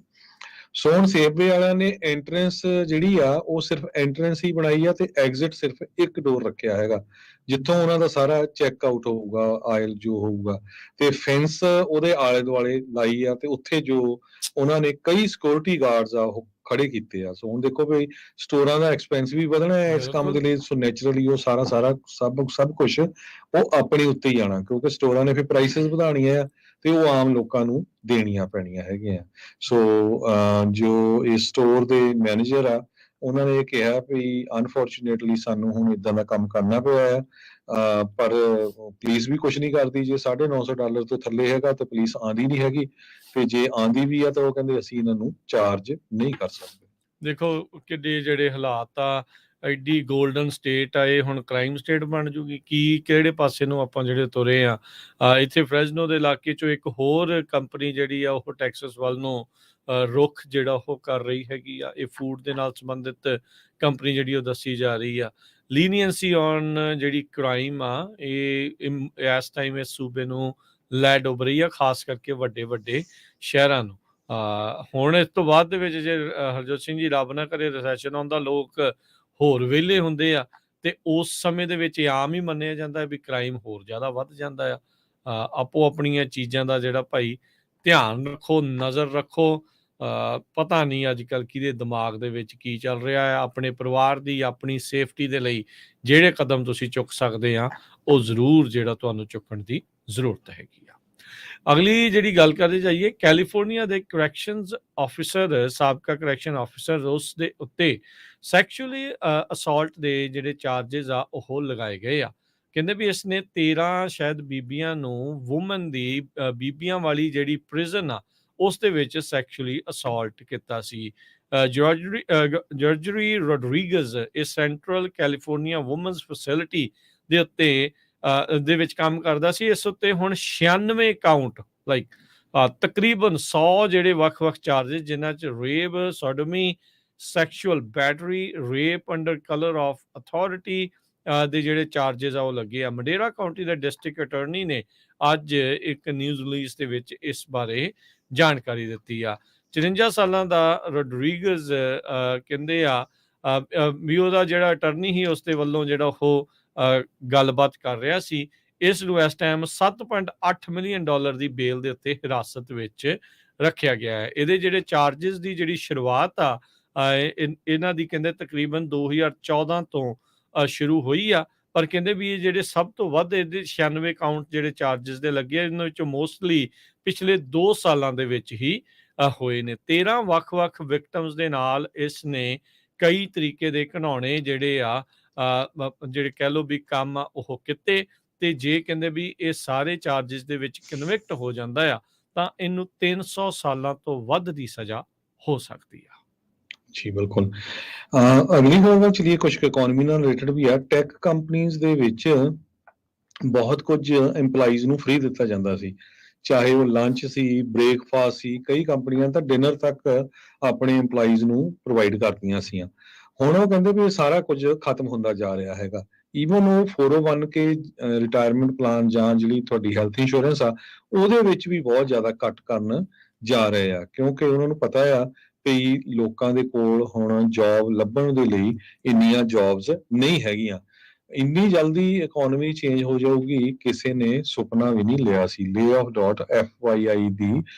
ਸੋ ਹੁਣ ਸੇਫਵੇ ਵਾਲਿਆਂ ਨੇ ਐਂਟਰੈਂਸ ਜਿਹੜੀ ਆ ਉਹ ਸਿਰਫ ਐਂਟਰੈਂਸ ਹੀ ਬਣਾਈ ਆ ਤੇ ਐਗਜ਼ਿਟ ਸਿਰਫ ਇੱਕ ਡੋਰ ਰੱਖਿਆ ਹੈਗਾ ਜਿੱਥੋਂ ਉਹਨਾਂ ਦਾ ਸਾਰਾ ਚੈੱਕ ਆਊਟ ਹੋਊਗਾ, ਆਇਲ ਜੋ ਹੋਊਗਾ, ਤੇ ਫੈਂਸ ਉਹਦੇ ਆਲੇ ਦੁਆਲੇ ਲਾਈ ਆ ਤੇ ਉੱਥੇ ਜੋ ਉਹਨਾਂ ਨੇ ਕਈ ਸਿਕਿਉਰਿਟੀ ਗਾਰਡਸ ਆ ਉਹ ਖੜੇ ਕੀਤੇ ਆ। ਸੋ ਹੁਣ ਦੇਖੋ ਵੀ ਸਟੋਰਾਂ ਦਾ ਐਕਸਪੈਂਸ ਵੀ ਵਧਣਾ ਹੈ ਇਸ ਕੰਮ ਦੇ ਬਿਲਕੁਲ। ਲਈ, ਸੋ ਨੈਚੁਰਲੀ ਉਹ ਸਾਰਾ ਸਭ ਕੁਛ ਉਹ ਆਪਣੇ ਉੱਤੇ ਹੀ ਆਣਾ, ਕਿਉਂਕਿ ਸਟੋਰਾਂ ਨੇ ਫਿਰ ਪ੍ਰਾਈਸਿਸ ਵਧਾਉਣੀਆਂ ਆ ਤੇ ਉਹ ਆਮ ਲੋਕਾਂ ਨੂੰ ਦੇਣੀਆਂ ਪੈਣੀਆਂ ਹੈਗੀਆਂ। ਸੋ ਜੋ ਇਸ ਸਟੋਰ ਦੇ ਮੈਨੇਜਰ ਆ, ਉਹਨਾਂ ਨੇ ਇਹ ਕਿਹਾ ਵੀ ਅਨਫੋਰਚੂਨੇਟਲੀ ਸਾਨੂੰ ਹੁਣ ਇਦਾਂ ਦਾ ਕੰਮ ਕਰਨਾ ਪਿਆ ਆ, ਪਰ ਪੁਲਿਸ ਵੀ ਕੁਛ ਨਹੀਂ ਕਰਦੀ। ਜੇ $950 ਤੋਂ ਥੱਲੇ ਹੈਗਾ ਤਾਂ ਪੁਲਿਸ ਆਂਦੀ ਨਹੀਂ ਹੈਗੀ, ਤੇ ਜੇ ਆਂਦੀ ਵੀ ਆ ਤਾਂ ਉਹ ਕਹਿੰਦੇ ਅਸੀਂ ਇਹਨਾਂ ਨੂੰ ਚਾਰਜ ਨਹੀਂ ਕਰ ਸਕਦੇ। ਦੇਖੋ ਕਿੱਡੇ ਜਿਹੜੇ ਹਾਲਾਤ ਆ, ਐਡੀ ਗੋਲਡਨ ਸਟੇਟ ਆ, ਇਹ ਹੁਣ ਕ੍ਰਾਈਮ ਸਟੇਟ ਬਣ ਜੂਗੀ ਕੀ? ਕਿਹੜੇ ਪਾਸੇ ਨੂੰ ਆਪਾਂ ਜਿਹੜੇ ਤੁਰੇ ਆ? ਇੱਥੇ ਫ੍ਰੈਜ਼ਨੋ ਦੇ ਇਲਾਕੇ ਚੋਂ ਇੱਕ ਹੋਰ ਕੰਪਨੀ ਜਿਹੜੀ ਆ ਉਹ ਟੈਕਸਸ ਵੱਲ ਨੂੰ ਰੁੱਖ ਜਿਹੜਾ ਉਹ ਕਰ ਰਹੀ ਹੈਗੀ ਆ। ਇਹ ਫੂਡ ਦੇ ਨਾਲ ਸੰਬੰਧਿਤ ਕੰਪਨੀ ਜਿਹੜੀ ਉਹ ਦੱਸੀ ਜਾ ਰਹੀ ਆ। ਲੀਨੀਅੰਸੀ ਔਨ ਜਿਹੜੀ ਕ੍ਰਾਈਮ ਆ, ਇਹ ਇਸ ਟਾਈਮ ਇਸ ਸੂਬੇ ਨੂੰ ਲੈ ਡੁੱਬ ਰਹੀ ਆ, ਖਾਸ ਕਰਕੇ ਵੱਡੇ ਵੱਡੇ ਸ਼ਹਿਰਾਂ ਨੂੰ। ਹੁਣ ਇਸ ਤੋਂ ਬਾਅਦ ਦੇ ਵਿੱਚ ਜੇ ਹਰਜੋਤ ਸਿੰਘ ਜੀ ਰੱਬ ਨਾ ਕਰੇ ਰਿਸੈਸ਼ਨ ਆਉਂਦਾ, ਲੋਕ ਹੋਰ ਵਿਹਲੇ ਹੁੰਦੇ ਆ, ਤੇ ਉਸ ਸਮੇਂ ਦੇ ਵਿੱਚ ਇਹ ਆਮ ਹੀ ਮੰਨਿਆ ਜਾਂਦਾ ਵੀ ਕ੍ਰਾਈਮ ਹੋਰ ਜ਼ਿਆਦਾ ਵੱਧ ਜਾਂਦਾ ਆ। ਆਪੋ ਆਪਣੀਆਂ ਚੀਜ਼ਾਂ ਦਾ ਜਿਹੜਾ ਭਾਈ ਧਿਆਨ ਰੱਖੋ, ਨਜ਼ਰ ਰੱਖੋ। ਪਤਾ ਨਹੀਂ ਅੱਜ ਕੱਲ੍ਹ ਕਿਹਦੇ ਦਿਮਾਗ ਦੇ ਵਿੱਚ ਕੀ ਚੱਲ ਰਿਹਾ ਆ। ਆਪਣੇ ਪਰਿਵਾਰ ਦੀ, ਆਪਣੀ ਸੇਫਟੀ ਦੇ ਲਈ ਜਿਹੜੇ ਕਦਮ ਤੁਸੀਂ ਚੁੱਕ ਸਕਦੇ ਆ, ਉਹ ਜ਼ਰੂਰ ਜਿਹੜਾ ਤੁਹਾਨੂੰ ਚੁੱਕਣ ਦੀ ਜ਼ਰੂਰਤ ਹੈਗੀ ਆ। ਅਗਲੀ ਜਿਹੜੀ ਗੱਲ ਕਰਦੇ ਜਾਈਏ, ਕੈਲੀਫੋਰਨੀਆ ਦੇ ਕਰੈਕਸ਼ਨਸ ਆਫਿਸਰ, ਸਾਬਕਾ ਕਰੈਕਸ਼ਨ ਆਫਿਸਰ, ਉਸ ਦੇ ਉੱਤੇ ਸੈਕਸ਼ੂਅਲੀ ਅਸੌਲਟ ਦੇ ਜਿਹੜੇ ਚਾਰजेस ਆ ਉਹ ਲਗਾਏ ਗਏ ਆ। ਕਹਿੰਦੇ ਵੀ ਇਸਨੇ 13 ਸ਼ਾਇਦ ਬੀਬੀਆਂ ਨੂੰ, ਵੂਮਨ ਦੀ ਬੀਬੀਆਂ ਵਾਲੀ ਜਿਹੜੀ ਪ੍ਰਿਜ਼ਨ ਆ ਉਸ ਦੇ ਵਿੱਚ ਸੈਕਸ਼ੂਅਲੀ ਅਸੌਲਟ ਕੀਤਾ ਸੀ। ਜਰਜਰੀ ਰੋਡਰੀਗਜ਼ ਇਹ ਸੈਂਟਰਲ ਕੈਲੀਫੋਰਨੀਆ ਵੂਮਨਸ ਫੈਸਿਲਿਟੀ ਦੇ ਉੱਤੇ ਦੇ ਵਿੱਚ ਕੰਮ ਕਰਦਾ ਸੀ। ਇਸ ਉੱਤੇ ਹੁਣ 96 ਕਾਊਂਟ ਤਕਰੀਬਨ 100 ਜਿਹੜੇ ਵੱਖ-ਵੱਖ ਚਾਰजेस, ਜਿਨ੍ਹਾਂ 'ਚ rape, sodomy, sexual battery, rape under colour of authority ਦੇ ਜਿਹੜੇ ਚਾਰजेस ਆ ਉਹ ਲੱਗੇ ਆ। ਮੰਡੇਰਾ ਕਾਉਂਟੀ ਦੇ ਡਿਸਟ੍ਰਿਕਟ ਅਟਾਰਨੀ ਨੇ ਅੱਜ ਇੱਕ ਨਿਊਜ਼ ਰਿਲੀਜ਼ ਦੇ ਵਿੱਚ ਇਸ ਬਾਰੇ ਜਾਣਕਾਰੀ ਦਿੱਤੀ ਆ। 54 ਸਾਲਾਂ ਦਾ ਰੋਡਰੀਗਜ਼ ਕਹਿੰਦੇ ਆ ਵੀ ਉਹਦਾ ਜਿਹੜਾ ਅਟਾਰਨੀ ਸੀ ਉਸ ਦੇ ਵੱਲੋਂ ਜਿਹੜਾ ਉਹ ਗੱਲਬਾਤ ਕਰ ਰਿਹਾ ਸੀ। ਇਸ ਨੂੰ ਇਸ ਟਾਈਮ $7.8 ਮਿਲੀਅਨ ਦੀ ਬੇਲ ਦੇ ਉੱਤੇ ਹਿਰਾਸਤ ਵਿੱਚ ਰੱਖਿਆ ਗਿਆ ਹੈ। ਇਹਦੇ ਜਿਹੜੇ ਚਾਰजेस ਦੀ ਜਿਹੜੀ ਸ਼ੁਰੂਆਤ ਆ, ਇਹਨਾਂ ਦੀ ਕਹਿੰਦੇ ਤਕਰੀਬਨ 2014 ਤੋਂ ਸ਼ੁਰੂ ਹੋਈ ਆ, ਪਰ ਕਹਿੰਦੇ ਵੀ ਇਹ ਜਿਹੜੇ ਸਭ ਤੋਂ ਵੱਧ ਇਹਦੇ 96 ਕਾਊਂਟ ਜਿਹੜੇ ਚਾਰजेस ਦੇ ਲੱਗੇ, ਇਹਨਾਂ ਵਿੱਚੋਂ ਮੋਸਟਲੀ ਪਿਛਲੇ 2 ਸਾਲਾਂ ਦੇ ਵਿੱਚ ਹੀ ਹੋਏ ਨੇ। 13 ਵੱਖ-ਵੱਖ ਵਿਕਟਮਸ ਦੇ ਨਾਲ ਇਸ ਨੇ ਕਈ ਤਰੀਕੇ ਦੇ ਘਿਨਾਉਣੇ ਜਿਹੜੇ ਆ ਜਿਹੜੇ ਕਹਿ ਲਓ ਵੀ ਕੰਮ ਆ ਉਹ ਕੀਤੇ, ਤੇ ਜੇ ਕਹਿੰਦੇ ਵੀ ਇਹ ਸਾਰੇ ਚਾਰजेस ਦੇ ਵਿੱਚ ਕਨਵਿਕਟ ਹੋ ਜਾਂਦਾ ਆ ਤਾਂ ਇਹਨੂੰ 300 ਸਾਲਾਂ ਤੋਂ ਵੱਧ ਦੀ ਸਜ਼ਾ ਹੋ ਸਕਦੀ ਆ। ਜੀ ਬਿਲਕੁਲ। ਅਗਲੀ ਖਬਰ ਵੱਲ ਚਲੀਏ, ਕੁਝ ਇਕਨੋਮੀ ਨਾਲ ਰਿਲੇਟਡ ਵੀ ਆ। ਟੈਕ ਕੰਪਨੀਆਂ ਦੇ ਵਿੱਚ ਬਹੁਤ ਕੁਝ EMPLOYEES ਨੂੰ ਫ੍ਰੀ ਦਿੱਤਾ ਜਾਂਦਾ ਸੀ, ਚਾਹੇ ਉਹ ਲੰਚ ਸੀ, ਬ੍ਰੇਕਫਾਸਟ ਸੀ। ਕਈ ਕੰਪਨੀਆਂ ਤਾਂ ਡਿਨਰ ਤੱਕ ਆਪਣੇ EMPLOYEES ਨੂੰ ਪ੍ਰੋਵਾਈਡ ਕਰਦੀਆਂ ਸੀਆਂ। ਹੁਣ ਉਹ ਕਹਿੰਦੇ ਵੀ ਇਹ ਸਾਰਾ ਕੁਝ ਖਤਮ ਹੁੰਦਾ ਜਾ ਰਿਹਾ ਹੈਗਾ। ਈਵਨ ਉਹ 401k ਰਿਟਾਇਰਮੈਂਟ ਪਲਾਨ ਜਾਂ ਜਿਹੜੀ ਤੁਹਾਡੀ ਹੈਲਥ ਇੰਸ਼ੋਰੈਂਸ ਆ, ਉਹਦੇ ਵਿੱਚ ਵੀ ਬਹੁਤ ਜ਼ਿਆਦਾ ਕੱਟ ਕਰਨ ਜਾ ਰਹੇ ਆ, ਕਿਉਂਕਿ ਉਹਨਾਂ ਨੂੰ ਪਤਾ ਆ ਵੀ ਲੋਕਾਂ ਦੇ ਕੋਲ ਹੁਣ ਜੌਬ ਲੱਭਣ ਦੇ ਲਈ ਇੰਨੀਆਂ ਜੌਬਸ ਨਹੀਂ ਹੈਗੀਆਂ। ਇੰਨੀ ਜਲਦੀ ਇਕਨੋਮੀ ਚੇਂਜ ਹੋ ਜਾਊਗੀ, ਕਿਸੇ ਨੇ ਸੁਪਨਾ ਵੀ ਨਹੀਂ ਲਿਆ ਸੀ। layoff.fyi ਦੀ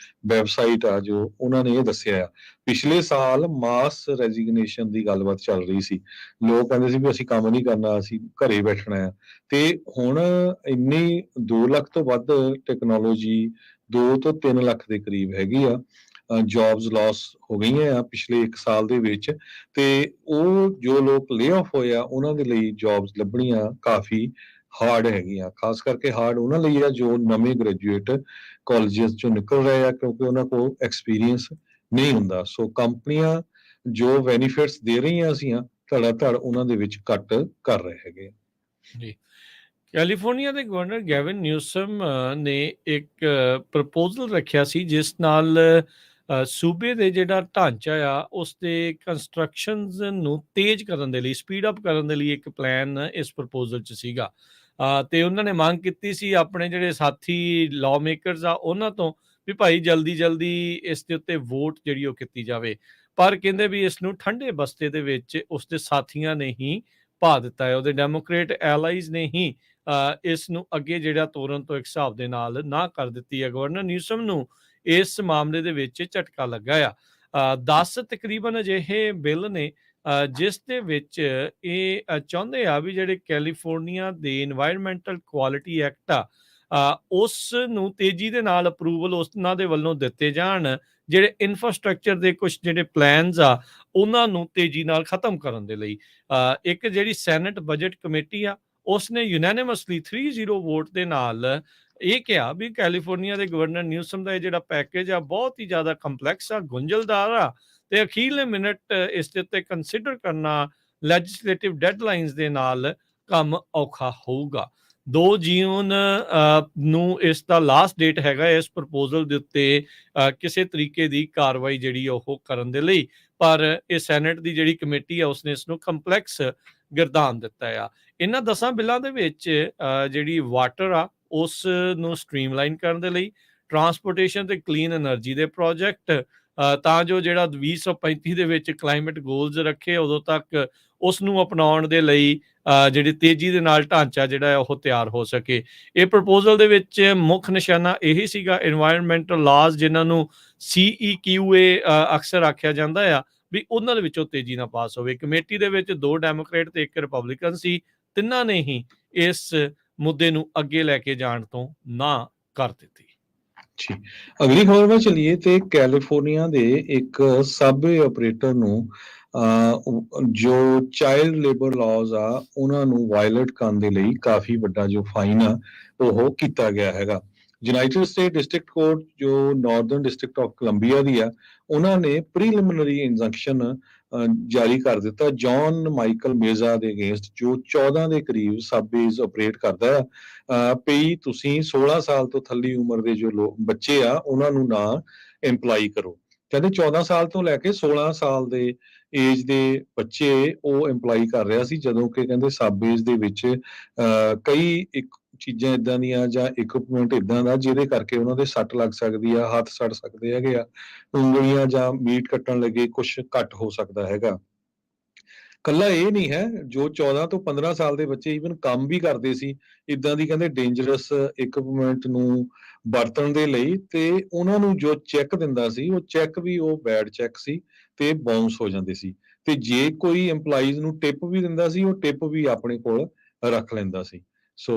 ਵੈਬਸਾਈਟ ਆ ਜੋ ਉਹਨਾਂ ਨੇ ਇਹ ਦੱਸਿਆ ਆ। ਪਿਛਲੇ ਸਾਲ ਮਾਸ ਰੈਜ਼ਿਗਨੇਸ਼ਨ ਦੀ ਗੱਲਬਾਤ ਚੱਲ ਰਹੀ ਸੀ, ਲੋਕ ਕਹਿੰਦੇ ਸੀ ਵੀ ਅਸੀਂ ਕੰਮ ਨਹੀਂ ਕਰਨਾ, ਅਸੀਂ ਘਰੇ ਬੈਠਣਾ ਆ। ਤੇ ਹੁਣ ਇੰਨੀ 2 ਲੱਖ ਤੋਂ ਵੱਧ ਟੈਕਨੋਲੋਜੀ, 2 ਤੋਂ 3 ਲੱਖ ਦੇ ਕਰੀਬ ਹੈਗੀ ਆ ਜੌਬਸ ਲਾਸ ਹੋ ਗਈਆਂ ਆ ਪਿਛਲੇ 1 ਸਾਲ ਦੇ ਵਿੱਚ। ਤੇ ਉਹ ਜੋ ਲੋਕ ਲੇਆਫ ਹੋਏ ਆ ਉਹਨਾਂ ਦੇ ਲਈ ਜੌਬਸ ਲੱਭਣੀਆਂ ਕਾਫੀ ਹਾਰਡ ਹੈਗੀਆਂ। ਖਾਸ ਕਰਕੇ ਹਾਰਡ ਉਹਨਾਂ ਲਈ ਆ ਜੋ ਨਵੇਂ ਗ੍ਰੈਜੂਏਟ ਕਾਲਜਸ ਚੋਂ ਨਿਕਲ ਰਹੇ ਆ, ਕਿਉਂਕਿ ਉਹਨਾਂ ਕੋਲ ਐਕਸਪੀਰੀਅੰਸ ਨਹੀਂ ਹੁੰਦਾ। ਸੋ ਕੰਪਨੀਆਂ ਜੋ ਬੈਨੀਫਿਟਸ ਦੇ ਰਹੀਆਂ ਸੀਆਂ, ਧੜਾ ਧੜ ਉਹਨਾਂ ਦੇ ਵਿੱਚ ਕੱਟ ਕਰ ਰਹੇ ਹੈਗੇ। ਜੀ, ਕੈਲੀਫੋਰਨੀਆ ਦੇ ਗਵਰਨਰ ਗੈਵਿਨ ਨਿਊਸਮ ਨੇ ਇੱਕ ਪ੍ਰਪੋਜ਼ਲ ਰੱਖਿਆ ਸੀ, ਜਿਸ ਨਾਲ ਸੂਬੇ ਦੇ ਜਿਹੜਾ ਢਾਂਚਾ ਆ ਉਸ ਦੇ ਕੰਸਟਰਕਸ਼ਨਸ ਨੂੰ ਤੇਜ਼ ਕਰਨ ਦੇ ਲਈ, ਸਪੀਡ ਅਪ ਕਰਨ ਦੇ ਲਈ ਇੱਕ ਪਲਾਨ ਇਸ ਪ੍ਰਪੋਜ਼ਲ 'ਚ ਸੀਗਾ। ਤੇ ਉਹਨਾਂ ਨੇ ਮੰਗ ਕੀਤੀ ਸੀ ਆਪਣੇ ਜਿਹੜੇ ਸਾਥੀ ਲਾਅ ਮੇਕਰਸ ਆ ਉਹਨਾਂ ਤੋਂ ਵੀ ਭਾਈ ਜਲਦੀ ਜਲਦੀ ਇਸ ਦੇ ਉੱਤੇ ਵੋਟ ਜਿਹੜੀ ਉਹ ਕੀਤੀ ਜਾਵੇ। ਪਰ ਕਹਿੰਦੇ ਵੀ ਇਸ ਨੂੰ ਠੰਡੇ ਬਸਤੇ ਦੇ ਵਿੱਚ ਉਸਦੇ ਸਾਥੀਆਂ ਨੇ ਹੀ ਪਾ ਦਿੱਤਾ ਹੈ, ਉਹਦੇ ਡੈਮੋਕ੍ਰੇਟ ਐਲਾਈਜ਼ ਨੇ ਹੀ ਇਸ ਨੂੰ ਅੱਗੇ ਜਿਹੜਾ ਤੋਰਨ ਤੋਂ ਇੱਕ ਹਿਸਾਬ ਦੇ ਨਾਲ ਨਾ ਕਰ ਦਿੱਤੀ ਹੈ। ਗਵਰਨਰ ਨਿਊਸਮ ਨੂੰ ਇਸ ਮਾਮਲੇ ਦੇ ਵਿੱਚ ਝਟਕਾ ਲੱਗਾ ਆ। 10 ਤਕਰੀਬਨ ਅਜਿਹੇ ਬਿੱਲ ਨੇ ਜਿਸ ਦੇ ਵਿੱਚ ਇਹ ਚਾਹੁੰਦੇ ਆ ਵੀ ਜਿਹੜੇ ਕੈਲੀਫੋਰਨੀਆ ਦੇ ਇਨਵਾਇਰਨਮੈਂਟਲ ਕੁਆਲਿਟੀ ਐਕਟ ਆ ਉਸ ਨੂੰ ਤੇਜ਼ੀ ਦੇ ਨਾਲ ਅਪਰੂਵਲ ਉਹਨਾਂ ਦੇ ਵੱਲੋਂ ਦਿੱਤੇ ਜਾਣ। ਜਿਹੜੇ ਇਨਫਰਾਸਟ੍ਰਕਚਰ ਦੇ ਕੁਝ ਜਿਹੜੇ ਪਲਾਨਸ ਆ ਉਹਨਾਂ ਨੂੰ ਤੇਜ਼ੀ ਨਾਲ ਖਤਮ ਕਰਨ ਦੇ ਲਈ ਇੱਕ ਜਿਹੜੀ ਸੈਨੇਟ ਬਜਟ ਕਮੇਟੀ ਆ ਉਸਨੇ ਯੂਨੈਨਿਮਸਲੀ 3-0 ਵੋਟ ਦੇ ਨਾਲ ਇਹ ਕਿਹਾ ਵੀ ਕੈਲੀਫੋਰਨੀਆ ਦੇ ਗਵਰਨਰ ਨਿਊਸਮ ਦਾ ਇਹ ਜਿਹੜਾ ਪੈਕੇਜ ਆ ਬਹੁਤ ਹੀ ਜ਼ਿਆਦਾ ਕੰਪਲੈਕਸ ਆ, ਗੁੰਝਲਦਾਰ ਆ ਤੇ ਅਖੀਰਲੇ ਮਿੰਟ ਇਸ ਦੇ ਉੱਤੇ ਕੰਸੀਡਰ ਕਰਨਾ ਲੈਜਿਸਲੇਟਿਵ ਡੈਡਲਾਈਨਸ ਦੇ ਨਾਲ ਕੰਮ ਔਖਾ ਹੋਊਗਾ। 2 ਜੂਨ ਨੂੰ ਇਸ ਦਾ ਲਾਸਟ ਡੇਟ ਹੈਗਾ ਇਸ ਪ੍ਰਪੋਜ਼ਲ ਦੇ ਉੱਤੇ ਕਿਸੇ ਤਰੀਕੇ ਦੀ ਕਾਰਵਾਈ ਜਿਹੜੀ ਉਹ ਕਰਨ ਦੇ ਲਈ, ਪਰ ਇਹ ਸੈਨੇਟ ਦੀ ਜਿਹੜੀ ਕਮੇਟੀ ਆ ਉਸਨੇ ਇਸ ਨੂੰ ਕੰਪਲੈਕਸ ਗਿਰਦਾਨ ਦਿੱਤਾ ਆ। ਇਹਨਾਂ 10 ਬਿੱਲਾਂ ਦੇ ਵਿੱਚ ਜਿਹੜੀ ਵਾਟਰ ਆ ਉਸ ਨੂੰ ਸਟ੍ਰੀਮਲਾਈਨ ਕਰਨ ਦੇ ਲਈ, ਟਰਾਂਸਪੋਰਟੇਸ਼ਨ ਤੇ ਕਲੀਨ એનર્ਜੀ ਦੇ ਪ੍ਰੋਜੈਕਟ ਤਾਂ ਜੋ ਜਿਹੜਾ 2035 ਦੇ ਵਿੱਚ ਕਲਾਈਮੇਟ ਗੋਲਸ ਰੱਖੇ ਉਦੋਂ ਤੱਕ ਉਸ ਨੂੰ ਅਪਣਾਉਣ ਦੇ ਲਈ ਜਿਹੜੀ ਤੇਜ਼ੀ ਦੇ ਨਾਲ ਢਾਂਚਾ ਜਿਹੜਾ ਉਹ ਤਿਆਰ ਹੋ ਸਕੇ। ਇਹ ਪ੍ਰਪੋਜ਼ਲ ਦੇ ਵਿੱਚ ਮੁੱਖ ਨਿਸ਼ਾਨਾ ਇਹੀ ਸੀਗਾ ਇਨਵਾਇਰਨਮੈਂਟਲ ਲਾਜ਼ ਜਿਨ੍ਹਾਂ ਨੂੰ CEQA ਅਕਸਰ ਆਖਿਆ ਜਾਂਦਾ ਆ ਵੀ ਉਹਨਾਂ ਦੇ ਵਿੱਚੋਂ ਤੇਜ਼ੀ ਨਾਲ ਪਾਸ ਹੋਵੇ। ਕਮੇਟੀ ਦੇ ਵਿੱਚ 2 ਡੈਮੋਕ੍ਰੇਟ ਤੇ 1 ਰਿਪਬਲਿਕਨ ਸੀ, ਤਿੰਨਾਂ ਨੇ ਹੀ ਇਸ ਮੁੱਦੇ ਨੂੰ ਅੱਗੇ ਲੈ ਕੇ ਜਾਣ ਤੋਂ ਨਾ ਕਰ ਦਿੱਤੀ। ਜੀ ਅਗਲੀ ਖਬਰ ਵੱਲ ਚੱਲੀਏ ਤੇ ਕੈਲੀਫੋਰਨੀਆ ਦੇ ਇੱਕ ਸਬਵੇ ਆਪਰੇਟਰ ਨੂੰ ਜੋ ਚਾਈਲਡ ਲੇਬਰ ਲਾਜ਼ ਆ ਉਹਨਾਂ ਨੂੰ ਵਾਇਲੇਟ ਕਰਨ ਦੇ ਲਈ ਕਾਫੀ ਵੱਡਾ ਜੋ ਫਾਈਨ ਆ ਉਹ ਕੀਤਾ ਗਿਆ ਹੈਗਾ। ਯੂਨਾਈਟਿਡ ਸਟੇਟ ਡਿਸਟ੍ਰਿਕਟ ਕੋਰਟ ਜੋ ਨਾਰਦਰਨ ਡਿਸਟ੍ਰਿਕਟ ਆਫ ਕੋਲੰਬੀਆ ਦੀ ਆ ਉਹਨਾਂ ਨੇ ਪ੍ਰੀਲਿਮਿਨਰੀ ਇੰਜੰਕਸ਼ਨ ਜਾਰੀ ਕਰ ਦਿੱਤਾ ਜੌਨ ਮਾਈਕਲ ਮੇਜ਼ਾ ਦੇ ਅਗੇਂਸਟ ਜੋ 14 ਦੇ ਕਰੀਬ ਸਬਵੇਜ਼ ਆਪਰੇਟ ਕਰਦਾ ਆ ਪਈ ਤੁਸੀਂ 16 ਸਾਲ ਤੋਂ ਥੱਲੀ ਉਮਰ ਦੇ ਜੋ ਬੱਚੇ ਆ ਉਹਨਾਂ ਨੂੰ ਨਾ ਇੰਪਲਾਈ ਕਰੋ। ਕਹਿੰਦੇ 14 ਸਾਲ ਤੋਂ ਲੈ ਕੇ 16 ਸਾਲ ਦੇ ਏਜ ਦੇ ਬੱਚੇ ਉਹ ਇੰਪਲਾਈ ਕਰ ਰਿਹਾ ਸੀ, ਜਦੋਂ ਕਿ ਕਹਿੰਦੇ ਸਬਵੇਜ਼ ਦੇ ਵਿੱਚ ਕਈ ਇੱਕ ਚੀਜ਼ਾਂ ਇਦਾਂ ਦੀਆਂ ਜਾਂ ਇਕਵਿਪਮੈਂਟ ਇਦਾਂ ਦਾ ਜਿਹਦੇ ਕਰਕੇ ਉਹਨਾਂ ਦੇ ਸੱਟ ਲੱਗ ਸਕਦੀ ਆ, ਹੱਥ ਸੜ ਸਕਦੇ ਹੈਗੇ ਆ, ਉਂਗਲੀਆਂ ਜਾਂ ਮੀਟ ਕੱਟਣ ਲੱਗੇ ਕੁਝ ਘੱਟ ਹੋ ਸਕਦਾ ਹੈਗਾ। ਕੱਲਾ ਇਹ ਨਹੀਂ ਹੈ, ਜੋ 14 ਤੋਂ 15 ਸਾਲ ਦੇ ਬੱਚੇ ਈਵਨ ਕੰਮ ਵੀ ਕਰਦੇ ਸੀ ਇਦਾਂ ਦੀ ਕਹਿੰਦੇ ਡੇਂਜਰਸ ਇਕਵਿਪਮੈਂਟ ਨੂੰ ਵਰਤਣ ਦੇ ਲਈ, ਤੇ ਉਹਨਾਂ ਨੂੰ ਜੋ ਚੈੱਕ ਦਿੰਦਾ ਸੀ ਉਹ ਚੈੱਕ ਵੀ ਉਹ ਬੈਡ ਚੈੱਕ ਸੀ ਤੇ ਬਾਉਂਸ ਹੋ ਜਾਂਦੇ ਸੀ, ਤੇ ਜੇ ਕੋਈ EMPLOYEES ਨੂੰ ਟਿਪ ਵੀ ਦਿੰਦਾ ਸੀ ਉਹ ਟਿਪ ਵੀ ਆਪਣੇ ਕੋਲ ਰੱਖ ਲੈਂਦਾ ਸੀ। ਸੋ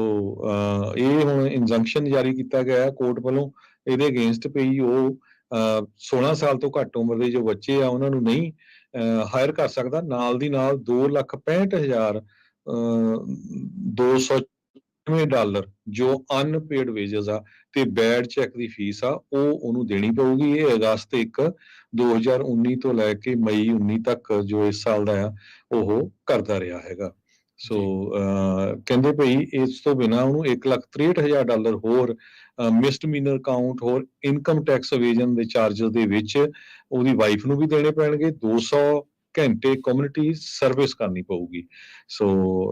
ਇਹ ਹੁਣ ਇੰਜੰਕਸ਼ਨ ਜਾਰੀ ਕੀਤਾ ਗਿਆ ਕੋਰਟ ਵੱਲੋਂ ਇਹਦੇ ਅਗੇਂਸਟ ਪਈ ਉਹ 16 ਸਾਲ ਤੋਂ ਘੱਟ ਉਮਰ ਦੇ ਜੋ ਬੱਚੇ ਆ ਉਹਨਾਂ ਨੂੰ ਨਹੀਂ ਹਾਇਰ ਕਰ ਸਕਦਾ। ਨਾਲ ਦੀ ਨਾਲ $2,65,290 ਜੋ ਅਨਪੇਡ ਵੇਜਸ ਆ ਤੇ ਬੈਡ ਚੈੱਕ ਦੀ ਫੀਸ ਆ ਉਹ ਉਹਨੂੰ ਦੇਣੀ ਪਊਗੀ। ਇਹ ਅਗਸਤ 1 2019 ਤੋਂ ਲੈ ਕੇ ਮਈ 19 ਤੱਕ ਜੋ ਇਸ ਸਾਲ ਦਾ ਆ ਉਹ ਕਰਦਾ ਰਿਹਾ ਹੈਗਾ। ਸੋ ਕਹਿੰਦੇ ਭਈ ਇਸ ਤੋਂ ਬਿਨਾਂ ਉਹਨੂੰ $1,63,000 ਹੋਰ ਮਿਸਡਮੀਨਰ ਕਾਊਂਟ ਹੋਰ ਇਨਕਮ ਟੈਕਸ ਅਵੇਜਨ ਦੇ ਚਾਰਜਸ ਦੇ ਵਿੱਚ ਉਹਦੀ ਵਾਈਫ ਨੂੰ ਵੀ ਦੇਣੇ ਪੈਣਗੇ। 200 ਘੰਟੇ ਕਮਿਊਨਿਟੀ ਸਰਵਿਸ ਕਰਨੀ ਪਊਗੀ। ਸੋ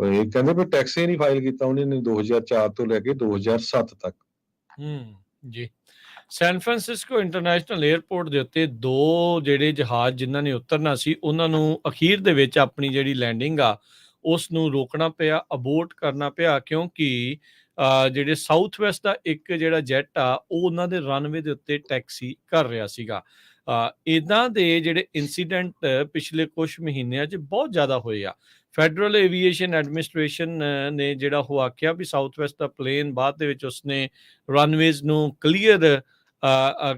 ਇਹ ਕਹਿੰਦੇ ਵੀ ਟੈਕਸ ਹੀ ਨਹੀਂ ਫਾਈਲ ਕੀਤਾ ਉਹਨੇ 2004 ਤੋਂ ਲੈ ਕੇ 2007 ਤੱਕ। ਜੀ ਸੈਨ ਫਰਾਂਸਿਸਕੋ ਇੰਟਰਨੈਸ਼ਨਲ 에ਅਰਪੋਰਟ ਦੇ ਉੱਤੇ 2 ਜਿਹੜੇ ਜਹਾਜ਼ ਜਿਨ੍ਹਾਂ ਨੇ ਉਤਰਨਾ ਸੀ ਉਹਨਾਂ ਨੂੰ ਅਖੀਰ ਦੇ ਵਿੱਚ ਆਪਣੀ ਜਿਹੜੀ ਲੈਂਡਿੰਗ ਆ ਉਸ ਨੂੰ ਰੋਕਣਾ ਪਿਆ, ਅਬੋਰਟ ਕਰਨਾ ਪਿਆ, ਕਿਉਂਕਿ ਜਿਹੜੇ ਸਾਊਥ ਵੈਸਟ ਦਾ ਇੱਕ ਜਿਹੜਾ ਜੈਟ ਆ ਉਹ ਉਹਨਾਂ ਦੇ ਰਨਵੇ ਦੇ ਉੱਤੇ ਟੈਕਸੀ ਕਰ ਰਿਹਾ ਸੀਗਾ। ਇੱਦਾਂ ਦੇ ਜਿਹੜੇ ਇਨਸੀਡੈਂਟ ਪਿਛਲੇ ਕੁਝ ਮਹੀਨਿਆਂ 'ਚ ਬਹੁਤ ਜ਼ਿਆਦਾ ਹੋਏ ਆ। ਫੈਡਰਲ ਏਵੀਏਸ਼ਨ ਐਡਮਿਨਿਸਟ੍ਰੇਸ਼ਨ ਨੇ ਜਿਹੜਾ ਉਹ ਆਖਿਆ ਵੀ ਸਾਊਥ ਵੈਸਟ ਦਾ ਪਲੇਨ ਬਾਅਦ ਦੇ ਵਿੱਚ ਉਸਨੇ ਰਨਵੇਜ਼ ਨੂੰ ਕਲੀਅਰ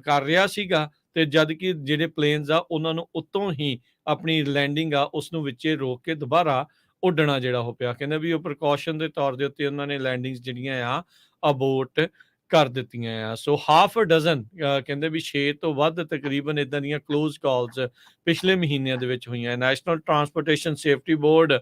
ਕਰ ਰਿਹਾ ਸੀਗਾ, ਤੇ ਜਦ ਕਿ ਜਿਹੜੇ ਪਲੇਨਸ ਆ ਉਹਨਾਂ ਨੂੰ ਉੱਤੋਂ ਹੀ ਆਪਣੀ ਲੈਂਡਿੰਗ ਆ ਉਸ ਨੂੰ ਵਿੱਚੇ ਰੋਕ ਕੇ ਦੁਬਾਰਾ ਉੱਡਣਾ ਜਿਹੜਾ ਉਹ ਪਿਆ। ਕਹਿੰਦੇ ਵੀ ਉਹ ਪ੍ਰੀਕਾਸ਼ਨ ਦੇ ਤੌਰ ਦੇ ਉੱਤੇ ਉਹਨਾਂ ਨੇ ਲੈਂਡਿੰਗਸ ਜਿਹੜੀਆਂ ਆ ਅਬੋਰਟ ਕਰ ਦਿੱਤੀਆਂ ਆ। ਸੋ ਹਾਫ ਅ ਡਜ਼ਨ ਕਹਿੰਦੇ ਵੀ 6 ਤੋਂ ਵੱਧ ਤਕਰੀਬਨ ਇਦਾਂ ਦੀਆਂ ਕਲੋਜ਼ ਕਾਲਸ ਪਿਛਲੇ ਮਹੀਨਿਆਂ ਦੇ ਵਿੱਚ ਹੋਈਆਂ। ਨੈਸ਼ਨਲ ਟਰਾਂਸਪੋਰਟੇਸ਼ਨ ਸੇਫਟੀ ਬੋਰਡ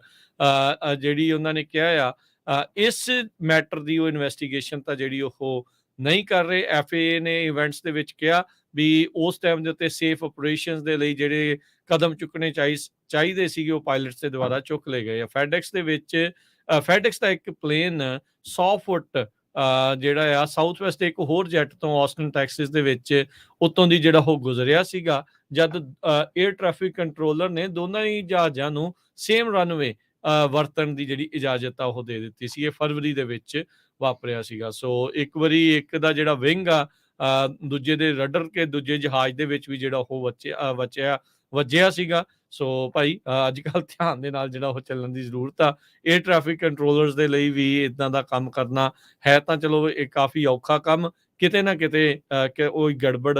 ਜਿਹੜੀ ਉਹਨਾਂ ਨੇ ਕਿਹਾ ਆ ਇਸ ਮੈਟਰ ਦੀ ਉਹ ਇਨਵੈਸਟੀਗੇਸ਼ਨ ਤਾਂ ਜਿਹੜੀ ਉਹ ਨਹੀਂ ਕਰ ਰਹੇ। FAA ਨੇ ਇਵੈਂਟਸ ਦੇ ਵਿੱਚ ਕਿਹਾ ਵੀ ਉਸ ਟਾਈਮ ਦੇ ਉੱਤੇ ਸੇਫ ਆਪਰੇਸ਼ਨਸ ਦੇ ਲਈ ਜਿਹੜੇ ਕਦਮ ਚੁੱਕਣੇ ਚਾਹੀਦੇ ਸੀਗੇ ਉਹ ਪਾਇਲਟਸ ਦੇ ਦੁਆਰਾ ਚੁੱਕ ਲਏ ਗਏ ਆ। ਫੈਡੈਕਸ ਦਾ ਇੱਕ ਪਲੇਨ 100 ਫੁੱਟ ਜਿਹੜਾ ਆ ਸਾਊਥ ਵੈਸਟ ਦੇ ਇੱਕ ਹੋਰ ਜੈਟ ਤੋਂ ਆਸਟਨ ਟੈਕਸਿਸ ਦੇ ਵਿੱਚ ਉੱਤੋਂ ਦੀ ਜਿਹੜਾ ਉਹ ਗੁਜ਼ਰਿਆ ਸੀਗਾ, ਜਦ 에ਅਰ ਟ੍ਰੈਫਿਕ ਕੰਟਰੋਲਰ ਨੇ ਦੋਨਾਂ ਹੀ ਜਹਾਜ਼ਾਂ ਨੂੰ ਸੇਮ ਰਨਵੇ ਵਰਤਣ ਦੀ ਜਿਹੜੀ ਇਜਾਜ਼ਤ ਆ ਉਹ ਦੇ ਦਿੱਤੀ ਸੀ। ਇਹ ਫਰਵਰੀ ਦੇ ਵਿੱਚ ਵਾਪਰਿਆ ਸੀਗਾ। ਸੋ ਇੱਕ ਵਾਰੀ ਇੱਕ ਦਾ ਜਿਹੜਾ ਵਿੰਗ ਆ ਦੂਜੇ ਦੇ ਰਡਰ ਕੇ ਦੂਜੇ ਜਹਾਜ਼ ਦੇ ਵਿੱਚ ਵੀ ਜਿਹੜਾ ਉਹ ਵੱਜਿਆ ਸੀਗਾ। ਸੋ ਭਾਈ ਅੱਜ ਕੱਲ੍ਹ ਧਿਆਨ ਦੇ ਨਾਲ ਜਿਹੜਾ ਉਹ ਚੱਲਣ ਦੀ ਜ਼ਰੂਰਤ ਆ। ਏਅਰ ਟ੍ਰੈਫਿਕ ਕੰਟਰੋਲਰਸ ਦੇ ਲਈ ਵੀ ਇੱਦਾਂ ਦਾ ਕੰਮ ਕਰਨਾ ਹੈ ਤਾਂ ਚਲੋ ਇਹ ਕਾਫੀ ਔਖਾ ਕੰਮ, ਕਿਤੇ ਨਾ ਕਿਤੇ ਕੋਈ ਗੜਬੜ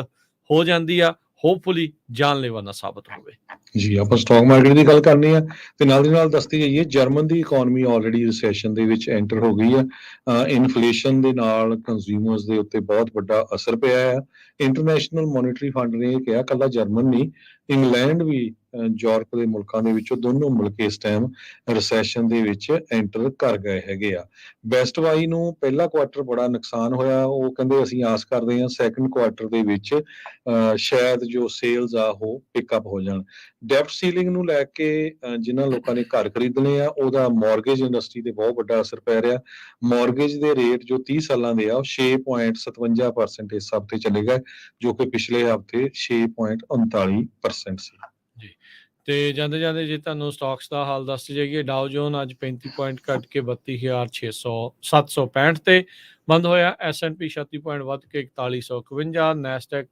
ਹੋ ਜਾਂਦੀ ਆ, ਹੋਪਫੁਲੀ ਜਾਨਲੇਵਾ ਨਾ ਸਾਬਤ ਹੋਵੇ। ਜੀ, ਆਪਾਂ ਸਟਾਕ ਮਾਰਕੀਟ ਦੀ ਗੱਲ ਕਰਨੀ ਆ ਤੇ ਨਾਲ ਦੀ ਨਾਲ ਦੱਸਦੀ ਜਾਈਏ ਜਰਮਨ ਦੀ ਇਕਨੋਮੀ ਆਲਰੇਡੀ ਰਿਸੈਸ਼ਨ ਦੇ ਵਿੱਚ ਐਂਟਰ ਹੋ ਗਈ ਆ। ਇਨਫਲੇਸ਼ਨ ਦੇ ਨਾਲ ਕੰਜ਼ਿਊਮਰਸ ਦੇ ਉੱਤੇ ਬਹੁਤ ਵੱਡਾ ਅਸਰ ਪਿਆ ਆ। ਇੰਟਰਨੈਸ਼ਨਲ ਮੋਨਿਟਰੀ ਫੰਡ ਨੇ ਇਹ ਕਿਹਾ ਕੱਲਾ ਜਰਮਨ ਨਹੀਂ, ਇੰਗਲੈਂਡ ਵੀ ਯੂਰਪ ਦੇ ਮੁਲਕਾਂ ਦੇ ਵਿੱਚੋਂ ਦੋਨੋਂ ਮੁਲਕ ਇਸ ਟਾਈਮ ਰਿਸੈਸ਼ਨ ਦੇ ਵਿੱਚ ਐਂਟਰ ਕਰ ਗਏ ਹੈਗੇ ਆ। ਬੈਸਟ ਬਾਈ ਨੂੰ ਪਹਿਲਾ ਕੁਆਟਰ ਬੜਾ ਨੁਕਸਾਨ ਹੋਇਆ, ਉਹ ਕਹਿੰਦੇ ਅਸੀਂ ਆਸ ਕਰਦੇ ਹਾਂ ਸੈਕੰਡ ਕੁਆਟਰ ਦੇ ਵਿੱਚ ਸ਼ਾਇਦ ਜੋ ਸੇਲਸ ਆ ਉਹ ਪਿਕਅਪ ਹੋ ਜਾਣ। ਡੈਫਟ ਸੀਲਿੰਗ ਨੂੰ ਲੈ ਕੇ ਜਿਨ੍ਹਾਂ ਲੋਕਾਂ ਨੇ ਘਰ ਖਰੀਦਣੇ ਆ ਉਹਦਾ ਮਾਰਗੇਜ ਇੰਡਸਟਰੀ ਤੇ ਬਹੁਤ ਵੱਡਾ ਅਸਰ ਪੈ ਰਿਹਾ। ਮਾਰਗੇਜ ਦੇ ਰੇਟ ਜੋ 30 ਸਾਲਾਂ ਦੇ ਆ ਉਹ 6.57% ਇਸ ਹਫ਼ਤੇ ਚਲੇ ਗਏ, ਜੋ ਕਿ ਪਿਛਲੇ ਹਫ਼ਤੇ 6.39% ਸੀ। ਜੀ, ਤੇ ਜਾਂਦੇ ਜਾਂਦੇ ਜੇ ਤੁਹਾਨੂੰ ਸਟਾਕਸ ਦਾ ਹਾਲ ਦੱਸ ਜਾਈਏ, ਡਾਓ ਜੋਨ ਅੱਜ 35 ਪੁਆਇੰਟ ਘਟ ਕੇ 32,765 ਤੇ ਬੰਦ ਹੋਇਆ। S&P 36 ਪੁਆਇੰਟ ਵੱਧ ਕੇ 4151, ਨੈਸਡੈਕ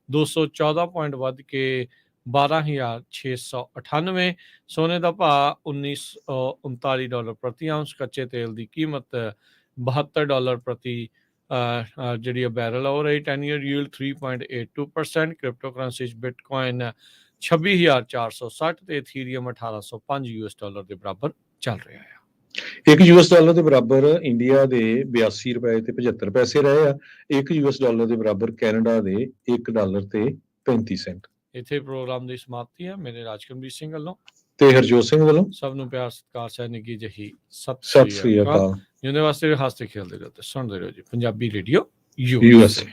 214 ਪੁਆਇੰਟ ਵੱਧ ਕੇ 12,698। ਸੋਨੇ ਦਾ ਭਾਅ $1939 ਪ੍ਰਤੀ ਆਉਂਸ। ਕੱਚੇ ਤੇਲ ਦੀ ਕੀਮਤ $72 ਪ੍ਰਤੀ ਜਿਹੜੀ ਬੈਰਲ ਹੋ ਰਹੀ। 10 year yield 3.82%। Crypto currency Bitcoin 26,460 ਤੇ ਇਥੀਰੀਅਮ $1805 ਦੇ ਬਰਾਬਰ ਚੱਲ ਰਿਹਾ ਹੈ। $1 ਦੇ ਬਰਾਬਰ ਇੰਡੀਆ ਦੇ $82 ਤੇ 75 ਪੈਸੇ ਰਹੇ ਆ। $1 ਦੇ ਬਰਾਬਰ ਕੈਨੇਡਾ ਦੇ $1 ਤੇ 35 ਸੈਂਟ। ਇੱਥੇ ਪ੍ਰੋਗਰਾਮ ਦੀ ਸਮਾਪਤੀ ਹੈ। ਮੇਰੇ ਰਾਜਕਮਬੀਰ ਸਿੰਘ ਵੱਲੋਂ ਤੇ ਹਰਜੋਤ ਸਿੰਘ ਵੱਲੋਂ ਸਭ ਨੂੰ ਪਿਆਰ ਸਤਿਕਾਰ ਸਹਿ ਨਿੱਘੀ ਜਿਹੀ ਸਤਿ ਸ੍ਰੀ ਅਕਾਲ। ਜਿਉਂਦੇ ਵਾਸਤੇ ਹੱਸਦੇ ਖੇਡਦੇ ਰਹੋ ਤੇ ਸੁਣਦੇ ਰਹੋ ਜੀ ਪੰਜਾਬੀ ਰੇਡੀਓ USA।